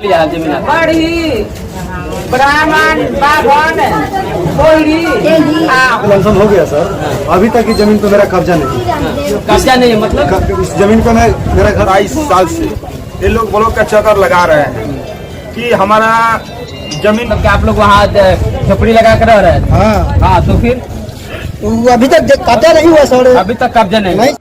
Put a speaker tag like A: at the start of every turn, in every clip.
A: बड़ी ब्राह्मण बाभन
B: लमसम हो गया सर। अभी तक की जमीन पे मेरा कब्जा नहीं।
C: कब्जा नहीं मतलब
B: इस जमीन पे मेरा घर
D: 22 साल से ये लोग ब्लॉक का चक्कर लगा रहे हैं कि हमारा जमीन।
C: क्या आप लोग वहाँ झोपड़ी लगा कर रह रहे हैं?
B: हाँ
C: हाँ, तो फिर
B: अभी तक कब्जा नहीं हुआ सर।
C: अभी तक कब्जा नहीं।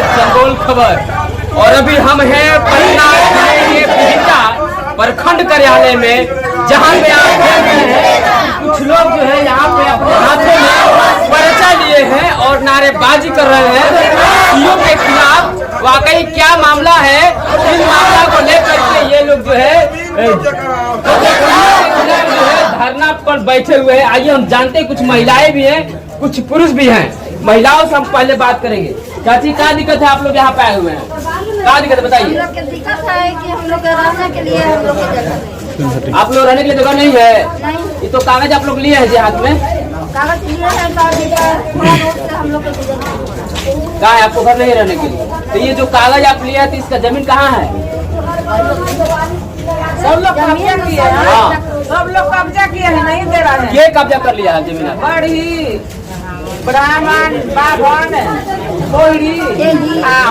C: चंगोल खबर। और अभी हम हैं पटना जिले के बिहिटा प्रखंड कार्यालय में, जहाँ पे आप देख रहे हैं कुछ लोग जो है यहाँ पे अपने हाथों में पर्चा लिए हैं और नारेबाजी कर रहे हैं सीओ के खिलाफ। वाकई क्या मामला है, इस मामला को लेकर के ये लोग जो है धरना पर बैठे हुए हैं। आइए हम जानते हैं, कुछ महिलाएं भी हैं, कुछ पुरुष भी हैं। महिलाओं से हम पहले बात करेंगे। चाची, क्या दिक्कत है? आप लोग यहाँ पे आए हुए हैं, क्या दिक्कत है बताइए?
E: दिक्कत है कि हम लोग रहने के लिए हम लोग की जगह नहीं।
C: आप लोग रहने के लिए जगह नहीं है?
E: नहीं।
C: ये तो कागज आप लोग लिए हैं जी हाथ में?
E: कागज लिए हैं, हम लोग
C: कहाँ है आपको घर नहीं रहने के लिए? तो ये जो कागज आप लिए हैं तो इसका जमीन कहाँ है?
A: सब लोग कब्जा किए हैं।
C: हाँ।
A: सब लोग कब्जा किए हैं, नहीं दे रहे हैं।
C: ये कब्जा कर लिया है जमीन आपका?
A: बड़ी ब्राह्मण बाभन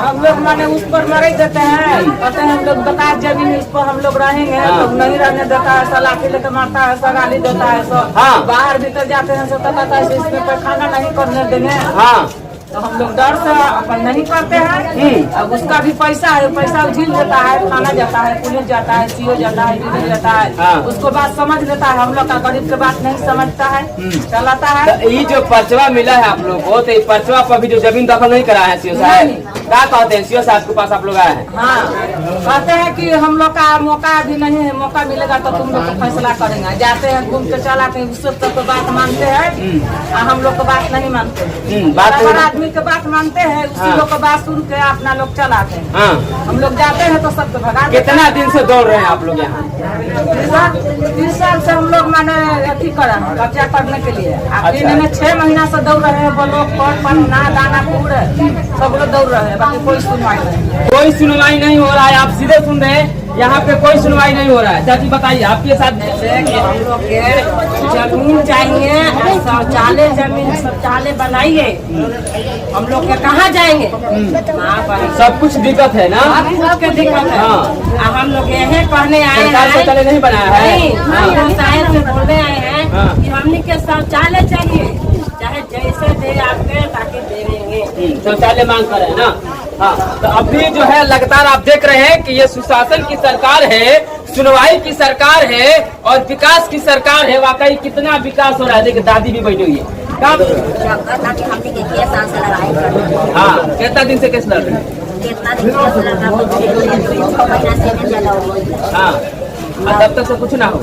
A: हम लोग माने उस पर मरे देते हैं, कहते हैं हम लोग बेकार जमीन इस पर हम लोग रहेंगे।
C: हाँ।
A: तो नहीं रहने देता है, ऐसा लाठी लेकर मारता है, ऐसा गाली देता है।
C: हाँ।
A: बाहर भीतर जाते हैं तो कहता है इसमें पर खाना नहीं करने देंगे।
C: हाँ।
A: तो हम लोग डर से अपन नहीं करते हैं। अब उसका भी पैसा है, पैसा झील देता है, थाना जाता है, पुलिस जाता है, सीओ जाता है, डीडी जाता है।
C: हाँ।
A: उसको बात समझ लेता है। हम लोग का गरीब के बात नहीं समझता है, चलाता है।
C: तो ये जो पर्चवा मिला है आप लोग को, तो ये पर्चवा पर भी जो जमीन दखल नहीं करा है सीओ साहब, क्या कहते हैं? सीओ साहब के पास आप लोग आए हैं?
A: हाँ, कहते हैं कि हम लोग का मौका अभी नहीं है, मौका मिलेगा तो तुम लोग को फैसला करेंगे। जाते हैं घूम के चला के, उससे तो बात मानते हैं, हम लोग को बात नहीं मानते। बराबर आदमी के बात मानते हैं, उसी लोग को बात सुन के अपना लोग चलाते हैं।
C: हाँ।
A: हम लोग जाते हैं तो सबको भगा।
C: कितना दिन से दौड़ रहे हैं आप लोग यहाँ?
A: 30 साल से हम लोग माने अथी कर रहे हैं, कब्जा करने के लिए। दिन में 6 महीना से दौड़ रहे हैं। ब्लॉक पर पन्ना दाना पूरे सब लोग दौड़ रहे हैं, बाकी कोई सुनवाई नहीं।
C: कोई सुनवाई नहीं हो रहा है। आप सीधे सुन रहे हैं, यहाँ पे कोई सुनवाई नहीं हो रहा है। चाची बताइए, आपके साथ
A: कि हम लोग के जमीन चाहिए, शौचालय जमीन शौचालय बनाइए। हम लोग के कहाँ जाएंगे?
C: सब कुछ दिक्कत है ना?
A: सबके दिक्कत है।
C: हाँ।
A: हम लोग यही कहने आए
C: सरकार
A: हैं,
C: शौचालय नहीं बनाया है?
A: नहीं, हम शहर से बोलने आए हैं
C: हाँ।
A: कि हमने के शौचालय चाहिए, चाहे जैसे दे आपके ताकि देंगे।
C: शौचालय मांग कर रहे हैं ना? हाँ। तो अभी जो है लगातार आप देख रहे हैं कि ये सुशासन की सरकार है, सुनवाई की सरकार है और विकास की सरकार है। वाकई कितना विकास हो रहा है। देखिए दादी भी बैठी हुई है। हाँ, कितना दिन से केस लड़ रहे हैं? हाँ, तब तक से कुछ ना हो।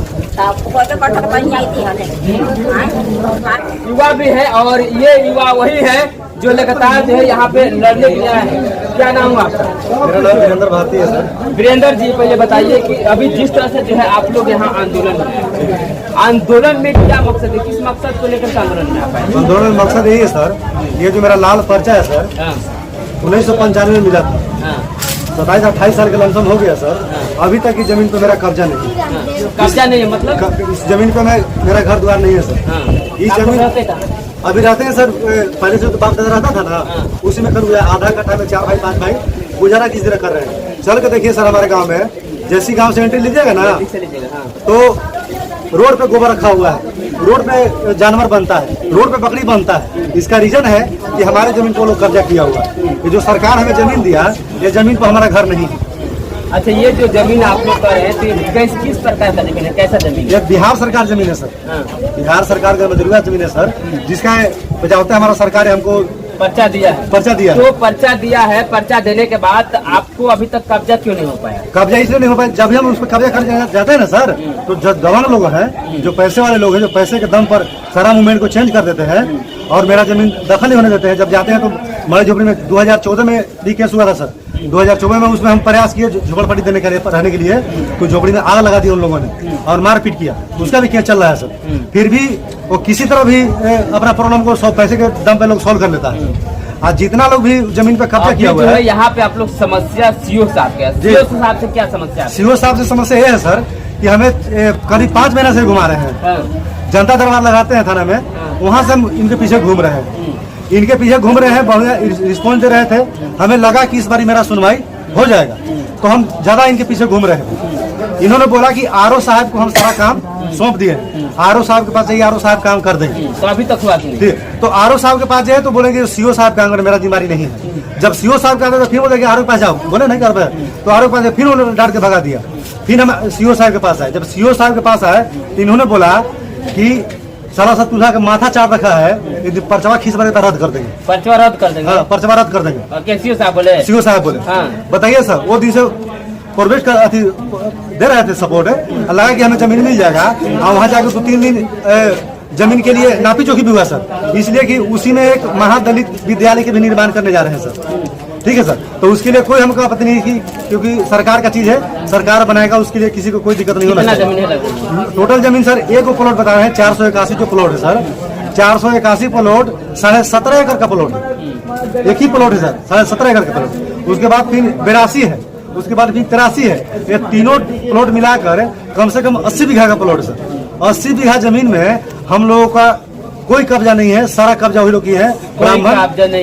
C: युवा भी है और ये युवा वही है जो लगातार जो है यहाँ पे लड़ने के लिए आए हैं। क्या नाम है आपका?
B: मेरा नाम वीरेंद्र भारती है सर।
C: वीरेंद्र जी, पहले बताइए कि अभी जिस तरह से जो है आप लोग यहाँ आंदोलन में क्या मकसद है? किस मकसद को लेकर आंदोलन में आप आए?
B: आंदोलन का मकसद यही है सर, ये जो मेरा लाल पर्चा है सर, 1995 में मिला था। 27-28 साल का लमसम हो गया सर। अभी तक की जमीन पे मेरा कब्जा नहीं।
C: कब्जा नहीं है मतलब?
B: इस जमीन पे मेरा घर द्वार नहीं है सर। इस जमीन अभी रहते हैं सर, पहले से तो बाप दादा रहता था ना, उसी में कर आधा कट्ठा में 4 भाई 5 भाई गुजारा किस तरह कर रहे हैं। चल के देखिए सर, हमारे गांव में जैसी गांव से एंट्री लीजिएगा ना, तो रोड पे गोबर रखा हुआ है, रोड पे जानवर बनता है, रोड पे बकरी बनता है। इसका रीजन है कि हमारे जमीन को लोग कब्जा किया हुआ है। ये जो सरकार हमें जमीन दिया, ये जमीन पर हमारा घर नहीं है।
C: अच्छा, ये जो जमीन आप लोग कर रहे हैं तो किस प्रकार का जमीन है? कैसा जमीन है?
B: ये बिहार सरकार जमीन है सर। बिहार सरकार का मजरूआ जमीन है सर, जिसका बजावता हमारा सरकार है हमको
C: पर्चा दिया है।
B: पर्चा दिया
C: तो पर्चा दिया है, पर्चा देने के बाद आपको अभी तक कब्जा क्यों नहीं हो पाया?
B: कब्जा इसलिए नहीं हो पाया, जब भी हम उस पर कब्जा कर जाते हैं ना सर, तो जो दवान लोग हैं, जो पैसे वाले लोग हैं, जो पैसे के दम पर सारा मूवमेंट को चेंज कर देते हैं और मेरा जमीन दखल नहीं होने देते हैं। जब जाते हैं तो हमारे झोपड़ी में 2014 में भी केस हुआ था सर। 2014 में उसमें हम प्रयास किए झोपड़पट्टी देने के लिए, रहने के लिए, तो झोपड़ी में आग लगा दी उन लोगों ने और मारपीट किया। उसका भी केस चल रहा है सर। फिर भी वो किसी तरह भी अपना प्रॉब्लम को पैसे के दम पे लोग सॉल्व कर लेता है। आज जितना लोग भी जमीन पे कब्जा किया हुआ है,
C: यहाँ पे आप लोग समस्या सीओ साहब के, सीओ साहब से क्या समस्या है?
B: सीओ साहब से समस्या ये है सर कि हमें करीब 5 महीने से घुमा रहे हैं। जनता दरबार लगाते हैं थाना में, वहाँ से हम इनके पीछे घूम रहे हैं, इनके पीछे घूम रहे हैं, बहुत रिस्पॉन्स दे रहे थे। हमें लगा कि इस बारी मेरा सुनवाई हो जाएगा, तो हम ज्यादा इनके पीछे घूम रहे हैं। इन्होंने बोला कि आरओ साहब को हम सारा काम सौंप दिए, आरओ साहब के पास जाइए, आरओ साहब काम कर देंगे।
C: तो अभी तक हुआ नहीं।
B: तो आरओ साहब के पास जाए तो बोलेंगे सीओ साहब का मेरा जिम्मेदारी नहीं है। जब सीओ साहब का तो फिर बोलेंगे आरओ के पास जाओ, बोले नहीं कर पाए, तो आरओ के पास फिर उन्होंने डांट के भगा दिया। फिर हम सीओ साहब के पास आए, जब सीओ साहब के पास आए तो इन्होंने बोला कि साला सा तुल्हा का माथा चाट रखा है, यदि पर्चवा खींच मारे तो रद्द कर देंगे,
C: पर्चवा रद्द कर देंगे।
B: हाँ, पर्चवा रद्द कर देंगे।
C: सीओ साहब बोले,
B: सीओ साहब बोले। बताइए सर, वो दिन से प्रोवेट का दे रहे थे सपोर्ट, लगा कि हमें जमीन मिल जाएगा, और वहाँ जाकर 2-3 दिन जमीन के लिए नापी चौकी भी हुआ सर, इसलिए कि उसी में एक महादलित विद्यालय के भी निर्माण करने जा रहे हैं सर। ठीक है सर, तो उसके लिए कोई हमको आपत्ति नहीं की, क्योंकि सरकार का चीज है, सरकार बनाएगा, उसके लिए किसी को कोई दिक्कत नहीं होना चाहिए। टोटल जमीन सर एक प्लॉट बता रहे हैं 481 जो प्लॉट है सर, 481 प्लॉट 17.5 एकड़ का प्लॉट है, एक ही प्लॉट है सर, 17.5 एकड़ का प्लॉट। उसके बाद फिर 82 है, उसके बाद फिर 83 है, ये तीनों प्लॉट मिलाकर कम से कम 80 बीघा का प्लॉट है सर। 80 बीघा जमीन में हम लोगों का कोई कब्जा नहीं है, सारा कब्जा वही लोग की है, ब्राह्मण,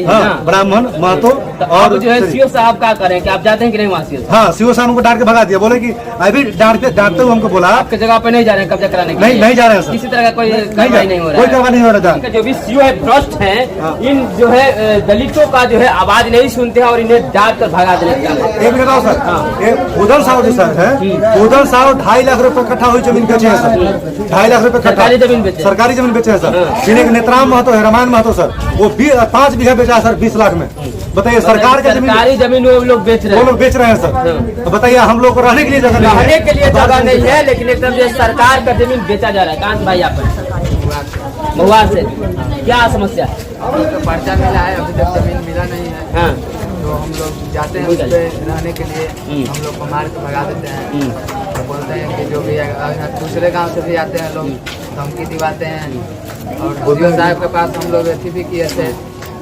B: हाँ, ब्राह्मण महतो।
C: और जो है सीओ साहब क्या करें कि आप जाते हैं कि नहीं वहाँ सीओ?
B: हाँ, सीओ साहब को डांट के भगा दिया, बोले कि अभी डांटते हुए हमको बोला
C: आपके जगह पे नहीं जा रहे हैं कब्जा कराने के लिए?
B: नहीं जा रहे हैं सर,
C: किसी तरह का कोई कार्रवाई नहीं हो रहा है,
B: कोई कार्रवाई नहीं हो रहा था।
C: जो भी सीओ है भ्रष्ट है, इन जो है दलितों का जो है आवाज नहीं सुनते हैं और इन्हें डांट कर भगा देते हैं।
B: एक मिनट सर, ये उदल साहब जो सर है, उदल साहब 2.5 लाख रुपए कट्ठा हुई जमीन बेचे हैं सर, 2.5 लाख रुपए
C: सरकारी जमीन बेचे,
B: सरकारी जमीन बेचे हैं सर। फिर एक नेत्राम महतो है, रमान महतो सर, वो 5 बीघा बेचा सर 20 लाख में। बताइए, सरकार का
C: जमीन वो लोग बेच रहे हैं,
B: वो लोग बेच रहे हैं सर। तो बताइए, हम लोग को रहने के लिए जगह नहीं है,
C: रहने के लिए जगह नहीं है, लेकिन एकदम जो सरकार का जमीन बेचा जा रहा है। कांत भाई आप महुआ से क्या समस्या है?
F: तो पर्चा मिला है, अभी तक जमीन मिला नहीं है।
C: हाँ,
F: तो हम लोग जाते हैं उस पे रहने के लिए, हम लोग को मार के भगा देते हैं। तो बोलते हैं कि जो भी है, दूसरे गांव से भी आते हैं लोग, धमकी दिवाते हैं। और सीओ साहब के पास हम लोग एथी भी किए थे,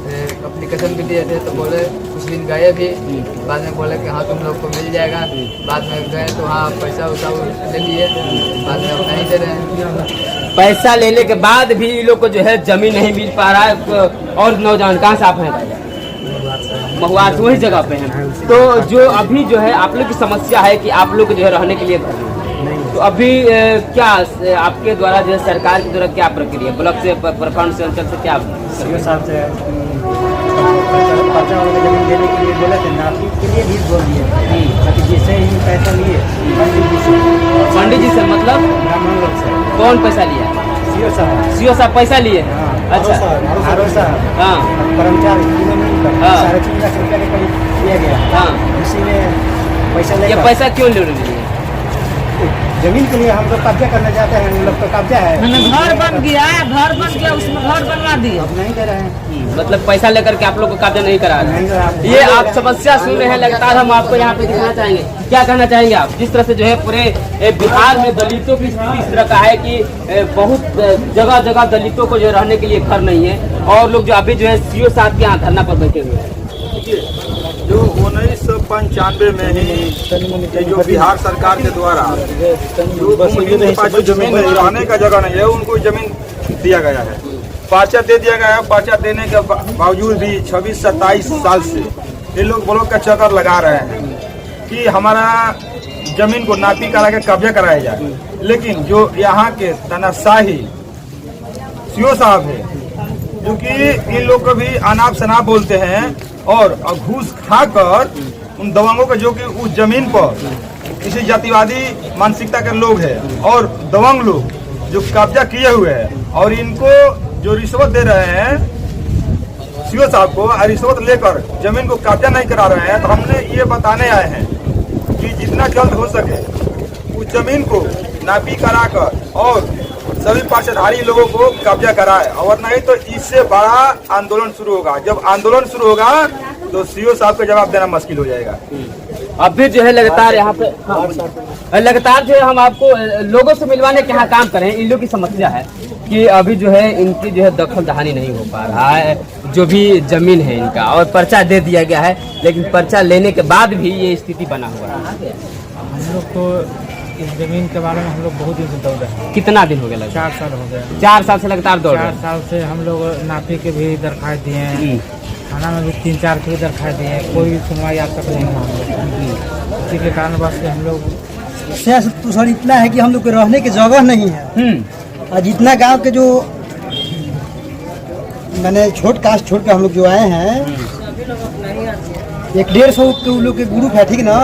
F: एप्लीकेशन भी दिए थे, तो बोले कुछ दिन गए भी, बाद में बोले कि हाँ तुम लोग को मिल जाएगा। बाद में गए तो हाँ पैसा वैसा ले लिए, बाद में अब नहीं दे रहे हैं।
C: पैसा लेने के बाद भी ये लोग को जो है जमीन नहीं मिल पा रहा है। और नौजवान कहाँ से आप हैं? महुआ से, वही जगह पे हैं। तो जो अभी जो है आप लोग की समस्या है कि आप लोग जो है रहने के लिए घर नहीं, तो अभी क्या आपके द्वारा जो है सरकार के द्वारा क्या प्रक्रिया, ब्लॉक से, प्रखंड से, अंचल से क्या?
G: सीओ साहब से पर्चा वाले जमीन देने के लिए बोले थे, नापी के लिए भी बोल दिए, ताकि जैसे ही पैसा लिए
C: पंडित जी से मतलब
G: ब्राह्मण लोग से।
C: कौन पैसा लिया?
G: सीओ साहब।
C: सीओ साहब पैसा लिए? अच्छा,
G: आरओ साहब,
C: हाँ,
G: कर्मचारी तीनों मिलकर
C: हाँ।
G: 3.5 लाख रुपया के करीब दिया गया।
C: हाँ,
G: उसी में पैसा
C: ये
G: लेकर
C: पैसा क्यों ले रहे हैं?
G: जमीन के लिए हम लोग कब्जा करना चाहते हैं, हम लोग तो कब्जा है,
A: घर बन गया, उसमें घर बनवा दिए,
G: अब नहीं दे रहे हैं।
C: मतलब पैसा लेकर के आप लोग को कब्जा नहीं करा रहे
G: नहीं
C: हैं।
G: करा।
C: ये आप समस्या सुन रहे हैं, लगातार हम आपको यहाँ पे दिखाना चाहेंगे। क्या कहना चाहेंगे आप? जिस तरह से जो है पूरे बिहार में दलितों की स्थिति इस तरह का है कि बहुत जगह जगह दलितों को जो रहने के लिए घर नहीं है, और लोग जो अभी जो है सीओ साहब के यहाँ धरना पर बैठे हुए हैं।
D: जो 1995 में ही ये जो बिहार सरकार के द्वारा जो जिनके पास जो जमीन रहने का जगह नहीं है, उनको जमीन दिया गया है, पर्चा दे दिया गया है। पर्चा देने के बावजूद भी 26-27 साल से ये लोग ब्लॉक का चक्कर लगा रहे हैं कि हमारा जमीन को नापी करा के कब्जा कराया जाए। लेकिन जो यहाँ के तानाशाही सीओ साहब है, जो कि इन लोग को भी अनाप शनाप बोलते हैं और घूस खाकर उन दबंगों का, जो कि उस जमीन पर किसी जातिवादी मानसिकता के लोग हैं और दबंग लोग जो कब्जा किए हुए हैं, और इनको जो रिश्वत दे रहे हैं सीओ साहब को, रिश्वत लेकर जमीन को कब्जा नहीं करा रहे हैं। तो हमने ये बताने आए हैं कि जितना जल्द हो सके उस जमीन को नापी कराकर और सभी पक्षधारी लोगों को कब्जा कराए, और नहीं तो इससे बड़ा आंदोलन शुरू होगा। जब आंदोलन शुरू होगा तो सीओ साहब को जवाब देना मुश्किल हो जाएगा।
C: अभी जो है लगातार यहाँ पे लगातार जो है हम आपको लोगों से मिलवाने के यहाँ काम करें। इन लोगों की समस्या है कि अभी जो है इनकी जो है दखल दहानी नहीं हो पा रहा है। जो भी जमीन है इनका, और पर्चा दे दिया गया है, लेकिन पर्चा लेने के बाद भी ये स्थिति बना हुआ है।
G: हम लोग को इस जमीन के बारे में हम लोग बहुत दिन से दौड़ रहे हैं।
C: कितना दिन हो गया लगभग?
G: 4 साल हो गए।
C: 4 साल से लगातार दौड़ रहे
G: 4 साल से हम लोग नापी के भी दरखास्त दिए हैं, थाना में भी 3-4 के भी दरखास्त दिए हैं, कोई सुनवाई आज तक नहीं हुआ हम लोग। इसी के कारण बस हम लोग
H: सियासत तो सर इतना है कि हम लोग को रहने की जगह नहीं है। और जितना गांव के जो मैंने छोट कास्ट छोड़ के हम लोग जो आए हैं, 150 के उन लोग के ग्रुप है, ठीक ना।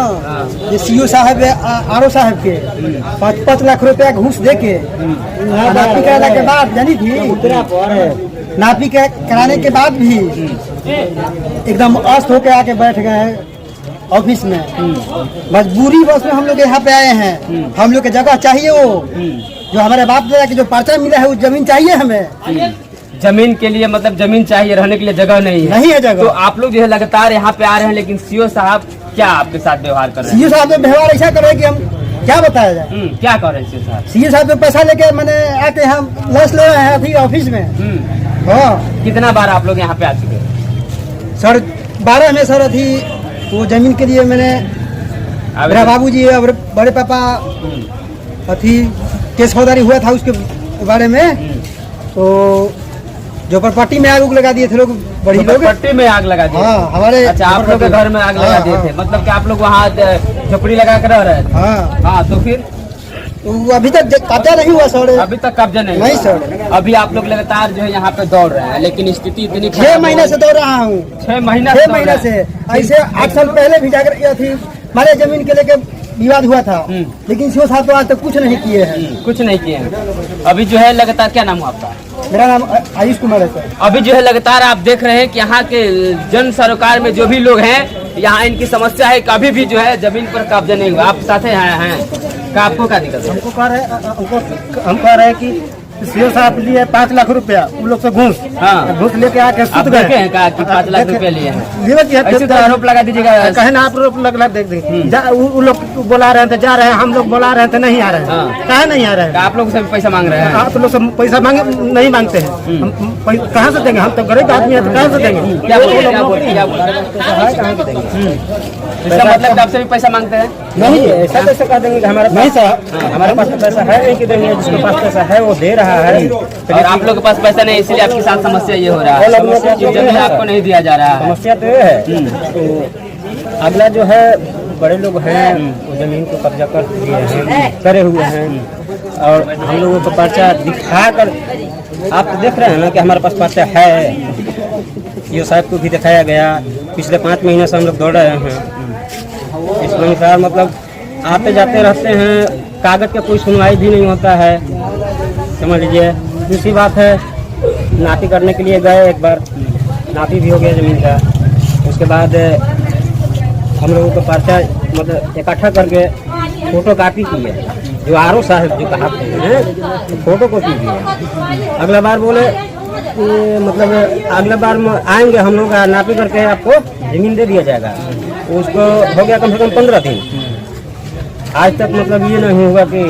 H: ये सीओ साहब आर ओ साहब के 5-5 लाख रुपया घूस दे के नापी कराने के बाद, जानी थी नापी के कराने के बाद भी एकदम अस्त होके आके बैठ गए हैं ऑफिस में। मजबूरी बस में हम लोग यहाँ पे आए हैं। हम लोग की जगह चाहिए, वो जो हमारे बाप दादा की जो पर्चा मिला है वो जमीन चाहिए हमें।
C: जमीन के लिए मतलब जमीन चाहिए, रहने के लिए जगह नहीं है।
H: नहीं है जगह।
C: तो आप लोग जो है लगातार यहाँ पे आ रहे हैं, लेकिन सीओ साहब क्या आपके साथ व्यवहार कर रहे हैं?
H: सीओ साहब तो व्यवहार ऐसा कर रहे हैं कि हम क्या बताया जाए।
C: क्या कर रहे हैं सीओ साहब?
H: सीओ साहब तो पैसा लेके मैंने आके हम लंच ले रहे हैं अभी ऑफिस में। हाँ,
C: कितना बार आप लोग यहाँ पे आ चुके हैं?
H: सर 12 में सर अभी वो जमीन के लिए मैंने मेरा बाबूजी और बड़े पापा अभी केस फौजदारी हुआ था उसके बारे में, तो जो प्रॉपर्टी में आग लगा दिए थे लोग, बड़ी लोग
C: प्रॉपर्टी में आग लगा दी।
H: हाँ, हमारे
C: अच्छा, आप लोग के घर में आग लगा दिए थे, मतलब कि आप लोग वहाँ झोपड़ी लगा कर रह रहे थे?
H: हाँ
C: हाँ, तो फिर
H: तो अभी तक कब्जा नहीं हुआ सर।
C: अभी तक कब्जा नहीं
H: नहीं
C: हुआ।
H: सर।
C: अभी आप लोग लगातार जो है यहाँ पे दौड़ रहे हैं, लेकिन स्थिति इतनी
H: 6 महीने से दौड़ रहा हूँ।
C: 6 महीना
H: 6 महीने से ऐसे 8 साल पहले भी जाकर किया थी, हमारे जमीन के लेके विवाद हुआ था, लेकिन सीओ साहब तो आज तक कुछ नहीं किए हैं।
C: कुछ नहीं किए हैं। अभी जो है लगातार, क्या नाम हुआ आपका?
H: मेरा नाम आयुष कुमार है सर।
C: अभी जो है लगातार आप देख रहे हैं कि यहाँ के जन सरोकार में जो भी लोग हैं, यहाँ इनकी समस्या है, कभी भी जो है जमीन पर कब्जा नहीं हुआ। आप साथ हैं का आपको क्या दिक्कत है?
H: हम कह रहे हैं कि सीओ साहब लिए 5 लाख रुपया उन लोग से घूस।
C: हाँ,
H: घूस लेके आके
C: आप
H: सुध गए
C: देखे हैं का कि 5 लाख रुपया लिए हैं?
H: ऐसे
C: तो आरोप लगा दीजिएगा।
H: कहे ना आप लग देख उन लोग बुला रहे थे, जा रहे हैं, हम लोग बुला रहे थे, नहीं आ रहे हैं। कहे नहीं आ रहे हैं?
C: आप लोग से पैसा मांग रहे हैं?
H: आप लोग से पैसा मांगे नहीं मांगते हैं। हम कहाँ से देंगे? हम तो गरीब आदमी है, तो कहाँ से देंगे?
C: क्या बोल इसका मतलब आपसे भी पैसा मांगते हैं?
H: नहीं, ऐसा कैसे कह देंगे? हमारे नहीं सर, हमारे पास पैसा है नहीं कि देंगे, जिसके पास पैसा है वो दे रहा है।
C: और आप लोग के पास पैसा नहीं, इसलिए आपके साथ समस्या ये हो रहा है कि जमीन आपको नहीं दिया जा रहा है।
H: समस्या तो ये है, तो अगला जो है बड़े लोग हैं वो जमीन को कब्जा कर दिए हैं, करे हुए हैं, और हम लोगों को पर्चा दिखा कर, आप तो देख रहे हैं ना कि हमारे पास पर्चा है। ये साहब को भी दिखाया गया, पिछले 5 महीने से हम लोग दौड़ रहे हैं। इस अनुसार मतलब आते जाते रहते हैं, कागज का कोई सुनवाई भी नहीं होता है, समझ लीजिए। दूसरी बात है, नापी करने के लिए गए, एक बार नापी भी हो गया ज़मीन का। उसके बाद हम लोगों को पर्चा मतलब इकट्ठा करके फोटो कॉपी किए, जो आर ओ साहब जो कहाते हैं, तो फोटो कॉपी किए। अगला बार बोले मतलब अगला बार आएंगे हम लोग, नापी करके आपको ज़मीन दे दिया जाएगा। उसको हो गया कम से कम 15 दिन, आज तक मतलब ये नहीं हुआ कि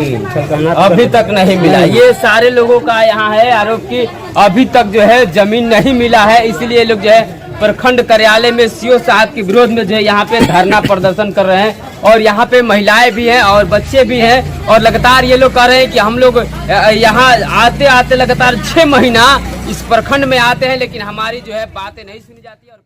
C: अभी तक नहीं मिला। ये सारे लोगों का यहाँ है आरोप कि अभी तक जो है जमीन नहीं मिला है, इसलिए लोग जो है प्रखंड कार्यालय में सीओ साहब के विरोध में जो है यहाँ पे धरना प्रदर्शन कर रहे हैं। और यहाँ पे महिलाएं भी हैं और बच्चे भी हैं, और लगातार ये लोग कह रहे हैं कि हम लोग यहाँ आते आते लगातार 6 महीना इस प्रखंड में आते हैं, लेकिन हमारी जो है बातें नहीं सुनी जाती और